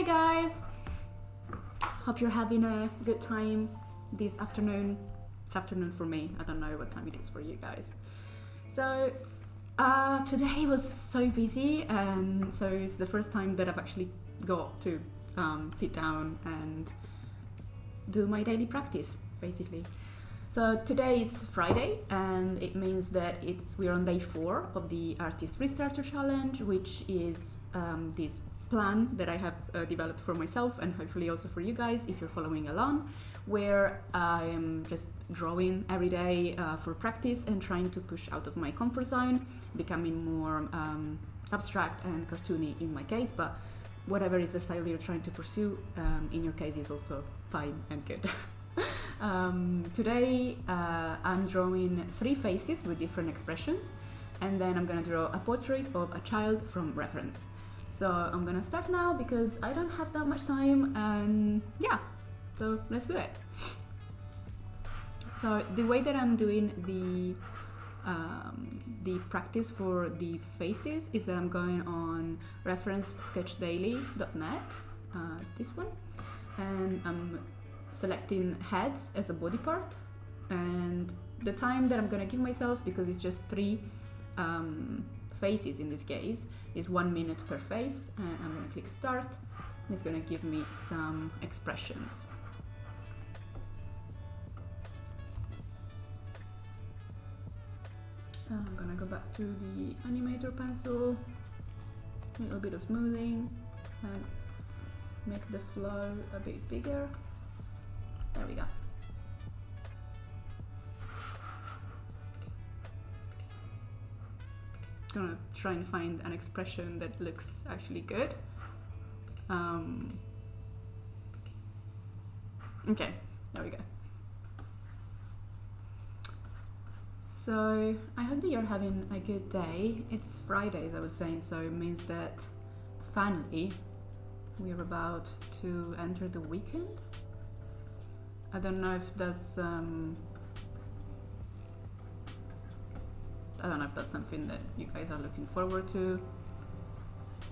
Hey guys! Hope you're having a good time this afternoon. It's afternoon for me. I don't know what time it is for you guys. So today was so busy, and so it's the first time that I've actually got to sit down and do my daily practice, basically. So today it's Friday, and it means that we're on day 4 of the Artist Restarter Challenge, which is this plan that I have developed for myself and hopefully also for you guys if you're following along, where I am just drawing every day for practice and trying to push out of my comfort zone, becoming more abstract and cartoony in my case, but whatever is the style you're trying to pursue in your case is also fine and good. Today I'm drawing 3 faces with different expressions, and then I'm gonna draw a portrait of a child from reference. So I'm gonna start now because I don't have that much time, and yeah, so let's do it. So the way that I'm doing the practice for the faces is that I'm going on referencesketchdaily.net, this one, and I'm selecting heads as a body part, and the time that I'm gonna give myself, because it's just 3 faces in this case, is 1 minute per face, and I'm gonna click start. It's gonna give me some expressions. I'm gonna go back to the animator pencil, a little bit of smoothing, and make the flow a bit bigger. There we go. Gonna try and find an expression that looks actually good. Okay, there we go. So I hope that you're having a good day. It's Friday, as I was saying, so it means that finally we're about to enter the weekend. I don't know if that's something that you guys are looking forward to,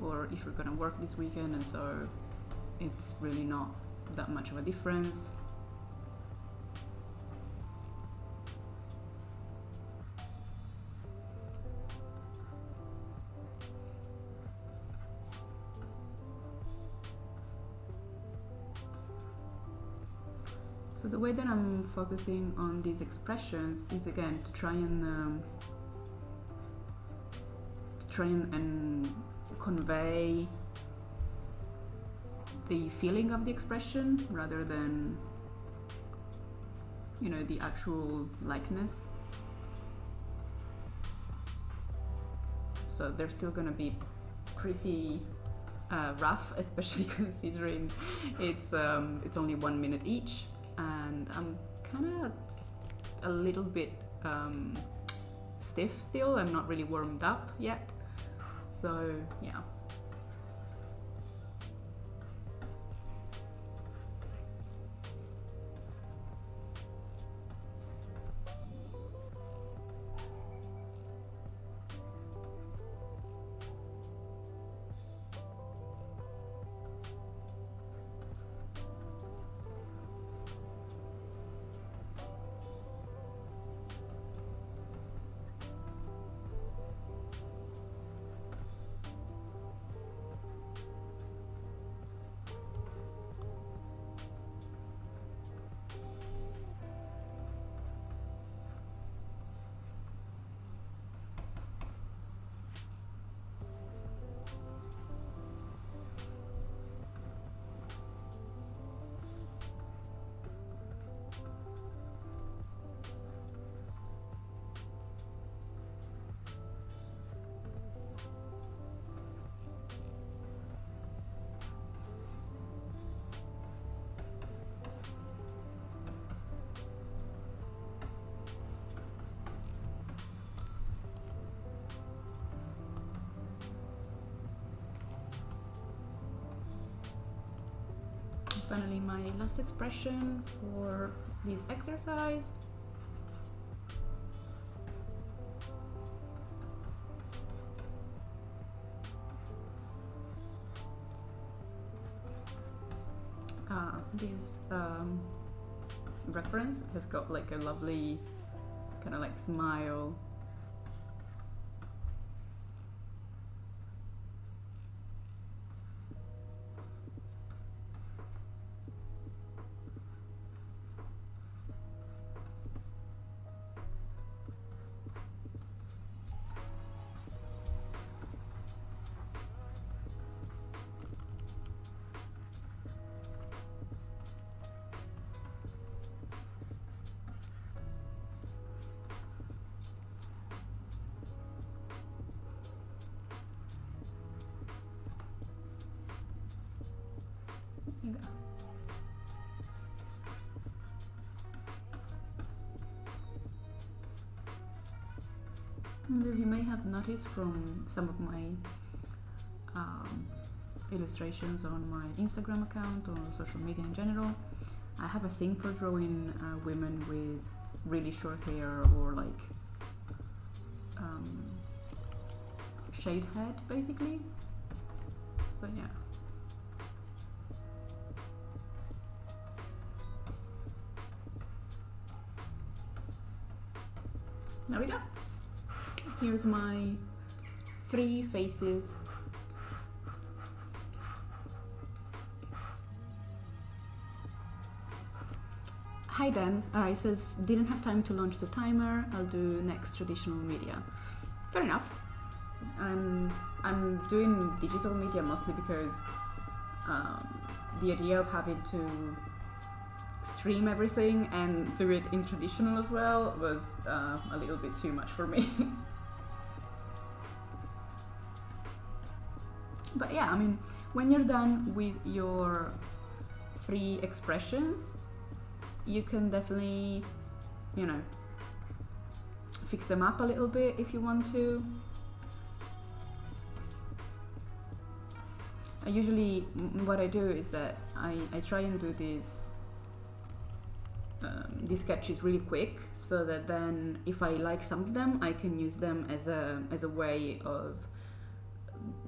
or if you're gonna work this weekend and so it's really not that much of a difference. So the way that I'm focusing on these expressions is again to try and convey the feeling of the expression rather than, you know, the actual likeness. So they're still gonna be pretty rough, especially considering it's only 1 minute each, and I'm kind of a little bit stiff still. I'm not really warmed up yet, so yeah. Finally, my last expression for this exercise. this reference has got like a lovely kind of like smile. And as you may have noticed from some of my illustrations on my Instagram account or social media in general, I have a thing for drawing women with really short hair or like shade head, basically. So yeah. There we go. Here's my 3 faces. Hi Dan, it says, didn't have time to launch the timer, I'll do next traditional media. Fair enough. I'm doing digital media mostly because the idea of having to stream everything and do it in traditional as well was a little bit too much for me. But yeah, I mean, when you're done with your 3 expressions, you can definitely, you know, fix them up a little bit if you want to. Usually what I do is that I try and do these sketches really quick, so that then if I like some of them, I can use them as a way of,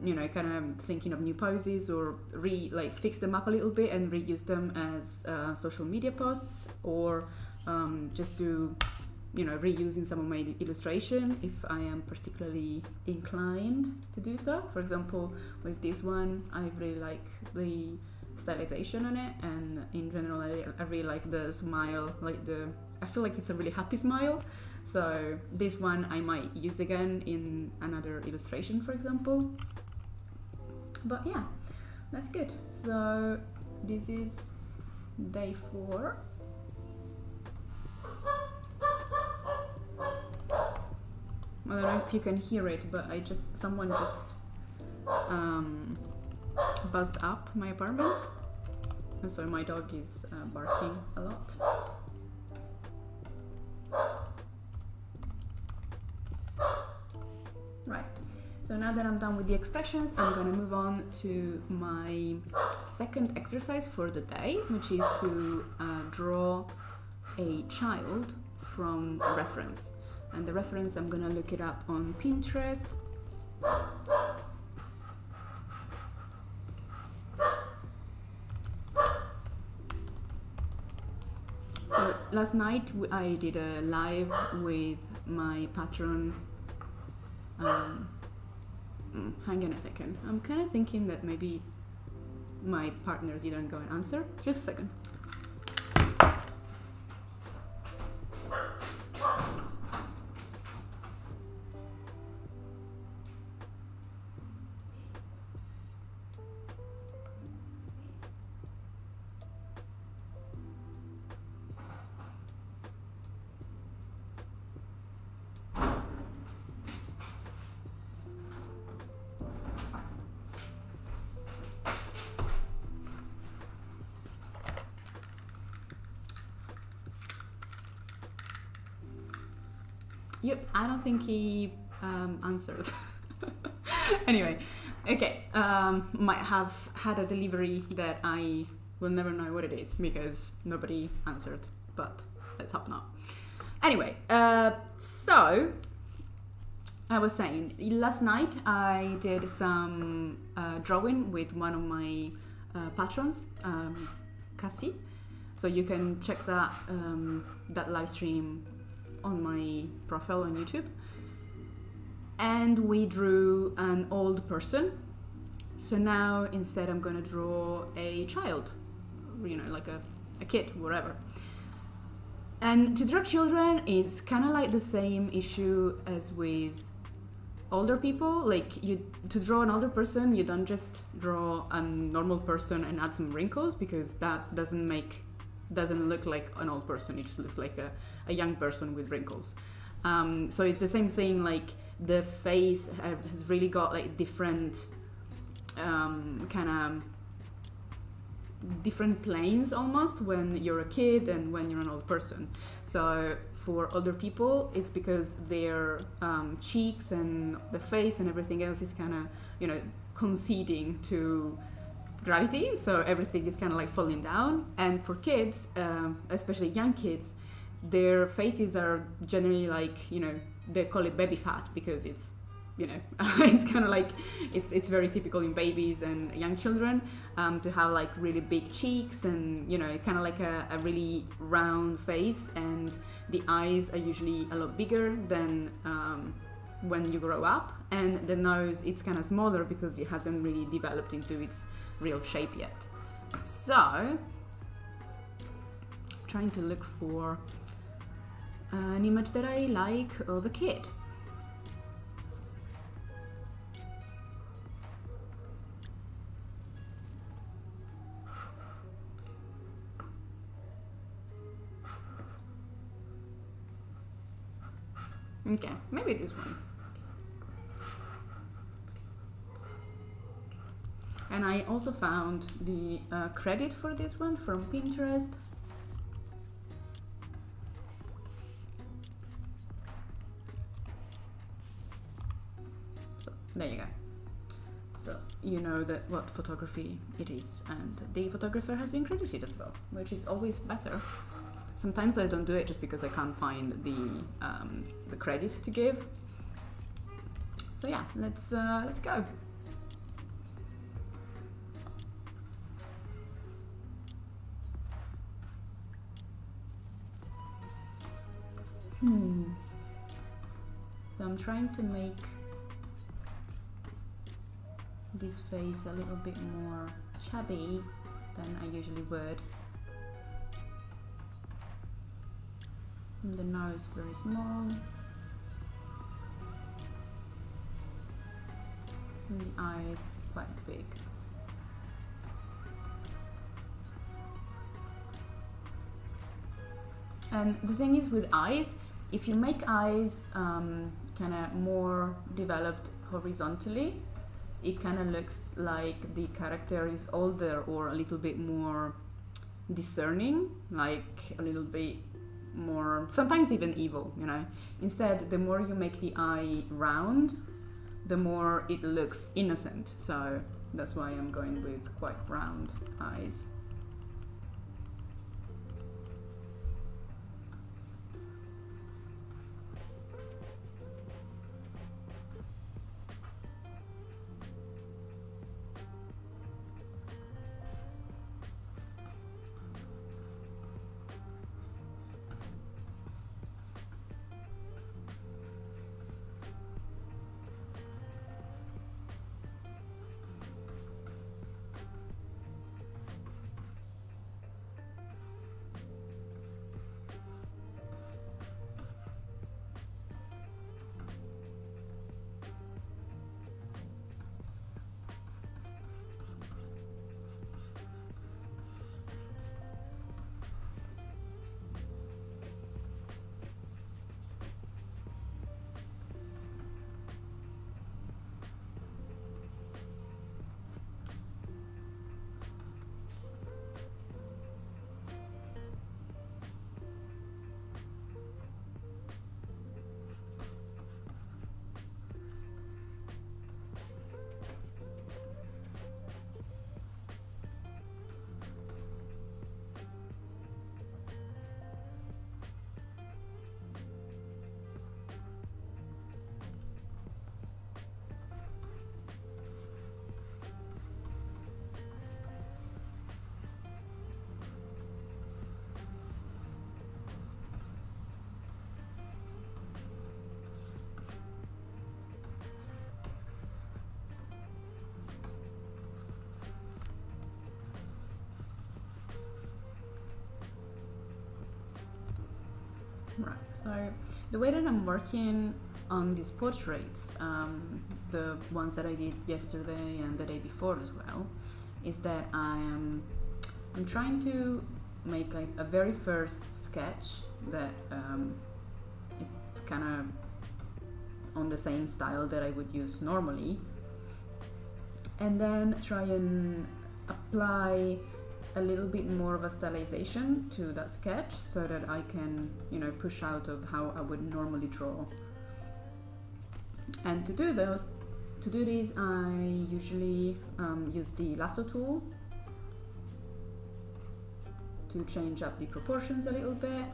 you know, kind of thinking of new poses, or fix them up a little bit and reuse them as social media posts, or just to, you know, reusing some of my illustration if I am particularly inclined to do so. For example, with this one, I really like the stylization on it, and in general I really like the smile, I feel like it's a really happy smile. So this one I might use again in another illustration, for example. But yeah, that's good. So this is day 4. I don't know if you can hear it, but someone just buzzed up my apartment, and so my dog is barking a lot. Right, so now that I'm done with the expressions, I'm gonna move on to my second exercise for the day, which is to draw a child from a reference. And the reference, I'm gonna look it up on Pinterest. So last night I did a live with my patron. Hang on a second. I'm kind of thinking that maybe my partner didn't go and answer. Just a second. Yep, I don't think he answered. Anyway, okay, might have had a delivery that I will never know what it is because nobody answered, but let's hope not. Anyway, so I was saying, last night I did some drawing with one of my patrons, Cassie. So you can check that live stream on my profile on YouTube. And we drew an old person. So now instead I'm gonna draw a child, like a kid, whatever. And to draw children is kind of like the same issue as with older people. Like to draw an older person, you don't just draw a normal person and add some wrinkles, because that doesn't look like an old person. It just looks like a young person with wrinkles. So it's the same thing. Like the face has really got like different kind of different planes almost when you're a kid and when you're an old person. So for older people, it's because their cheeks and the face and everything else is kind of conceding to gravity, so everything is kind of like falling down. And for kids, especially young kids, their faces are generally like, they call it baby fat, because it's it's kind of like it's very typical in babies and young children to have like really big cheeks, and kind of like a really round face, and the eyes are usually a lot bigger than when you grow up, and the nose, it's kind of smaller because it hasn't really developed into its real shape yet. So trying to look for an image that I like of a kid. Okay, maybe this one. And I also found the credit for this one from Pinterest. So, there you go. So you know that what photography it is, and the photographer has been credited as well, which is always better. Sometimes I don't do it just because I can't find the credit to give. So yeah, let's go. So I'm trying to make this face a little bit more chubby than I usually would. And the nose very small. And the eyes quite big. And the thing is with eyes, if you make eyes kind of more developed horizontally, it kind of looks like the character is older or a little bit more discerning, like a little bit more, sometimes even evil, Instead, the more you make the eye round, the more it looks innocent. So that's why I'm going with quite round eyes. Right. So the way that I'm working on these portraits, the ones that I did yesterday and the day before as well, is that I'm trying to make like a very first sketch that it's kind of on the same style that I would use normally, and then try and apply a little bit more of a stylization to that sketch so that I can, you know, push out of how I would normally draw. And to do this, I usually use the lasso tool to change up the proportions a little bit.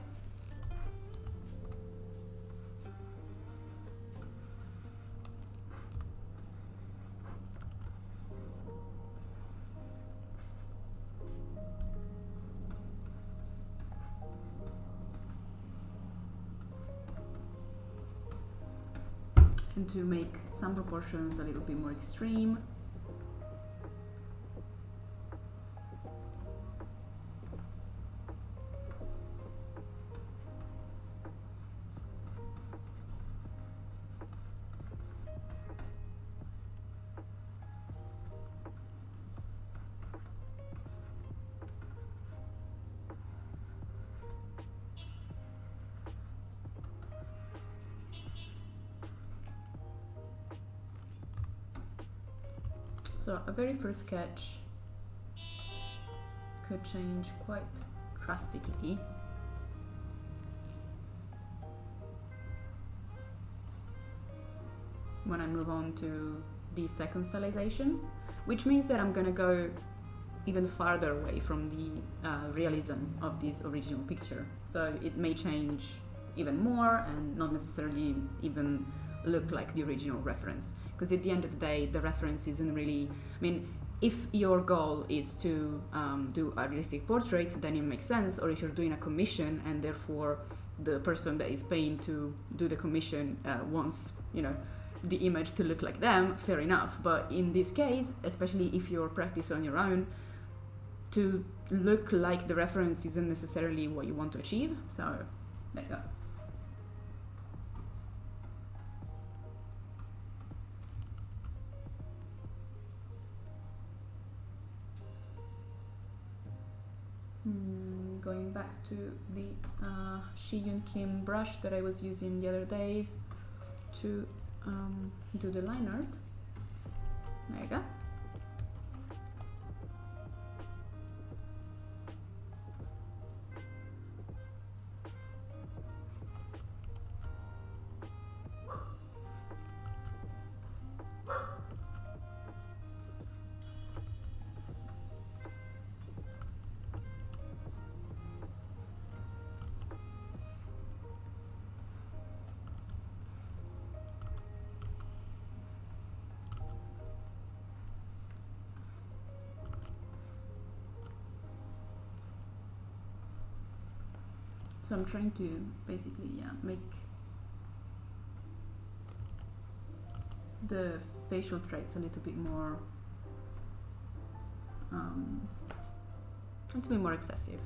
And to make some proportions a little bit more extreme. So a very first sketch could change quite drastically. When I move on to the second stylization, which means that I'm gonna go even farther away from the realism of this original picture. So it may change even more and not necessarily even look like the original reference. Because at the end of the day, the reference isn't really, I mean, if your goal is to do a realistic portrait, then it makes sense. Or if you're doing a commission and therefore the person that is paying to do the commission wants, you know, the image to look like them, fair enough. But in this case, especially if you're practicing on your own, to look like the reference isn't necessarily what you want to achieve. So there you go. Going back to the Shi Yun Kim brush that I was using the other days to do the line art. There you go. So I'm trying to basically, make the facial traits a little bit more, excessive.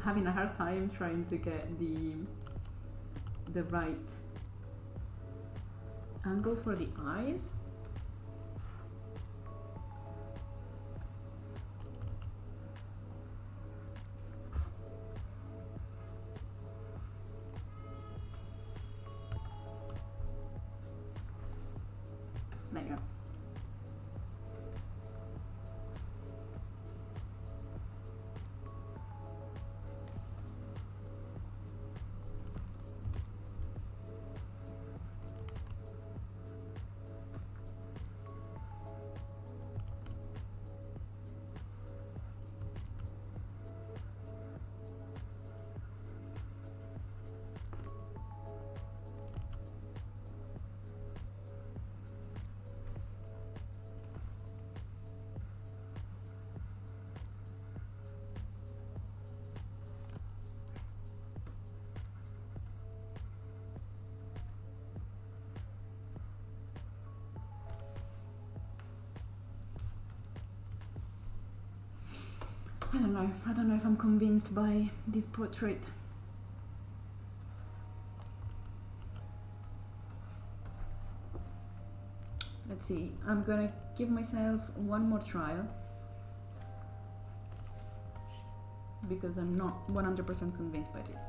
having a hard time trying to get the right angle for the eyes. There you go. I don't know if I'm convinced by this portrait. Let's see, I'm gonna give myself one more trial because I'm not 100% convinced by this.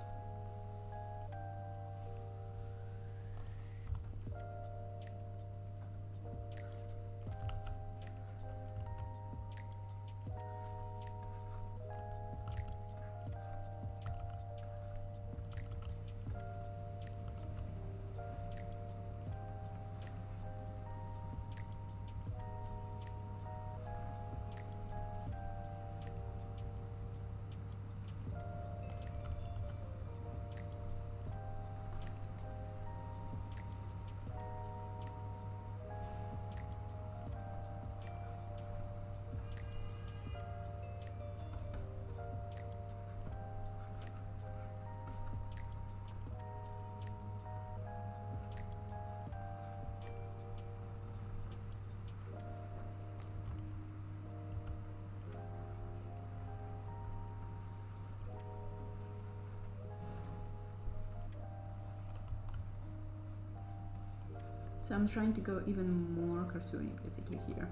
So I'm trying to go even more cartoony basically here.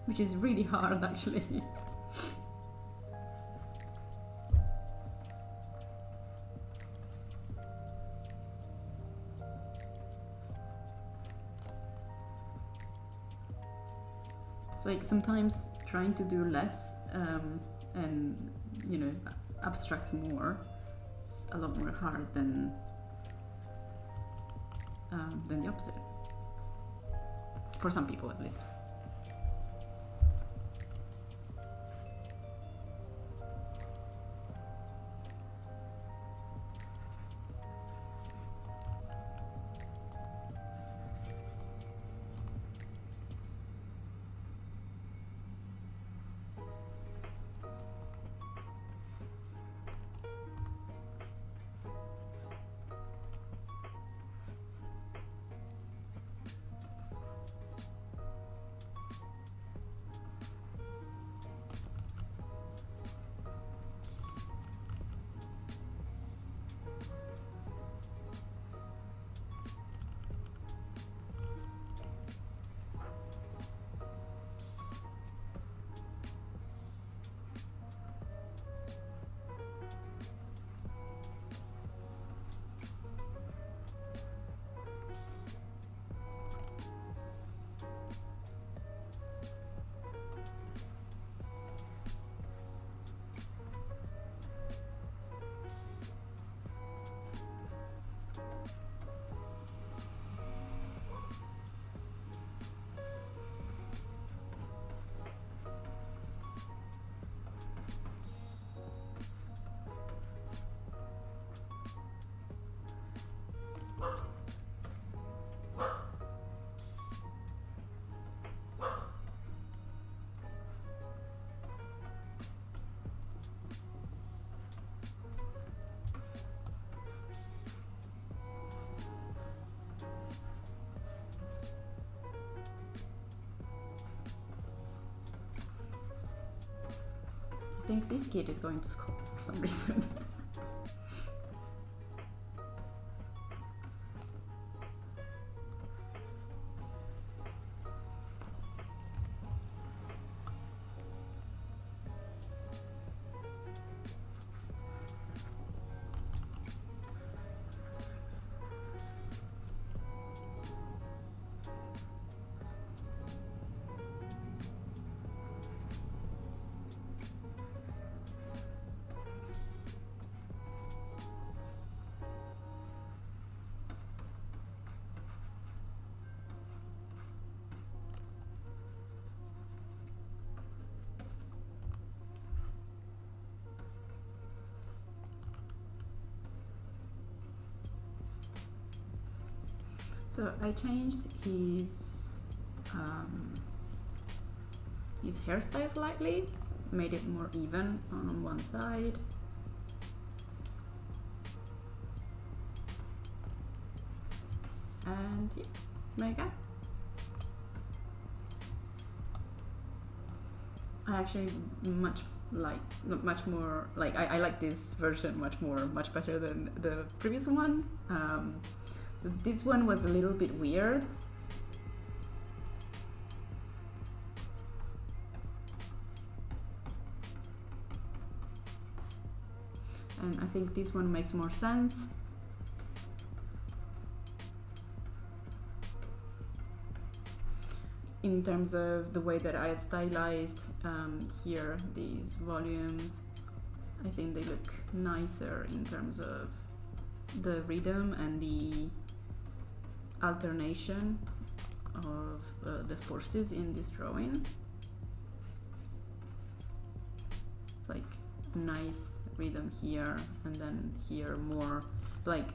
Which is really hard actually. It's like sometimes trying to do less and, you know, abstract more, it's a lot more hard than the opposite. For some people at least. think this kid is going to score for some reason. So I changed his hairstyle slightly, made it more even on one side. And yeah, there you go. I actually much more like I like this version much better than the previous one. So this one was a little bit weird. And I think this one makes more sense. In terms of the way that I stylized here, these volumes, I think they look nicer in terms of the rhythm and the alternation of the forces in this drawing. It's like a nice rhythm here, and then here more. It's like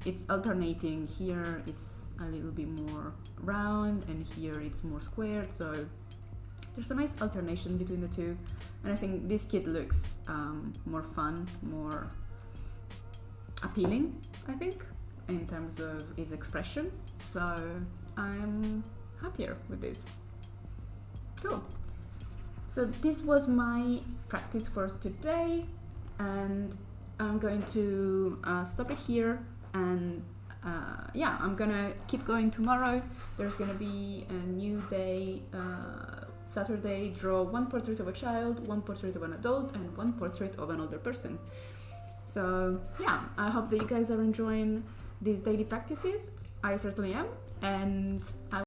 it's alternating. Here it's a little bit more round, and here it's more squared. So there's a nice alternation between the two, and I think this kit looks more fun, more appealing, I think, in terms of its expression. So I'm happier with this. Cool. So this was my practice for today, and I'm going to stop it here, and yeah, I'm gonna keep going tomorrow. There's gonna be a new day, Saturday, draw one portrait of a child, one portrait of an adult, and one portrait of an older person. So yeah, I hope that you guys are enjoying these daily practices. I certainly am, and I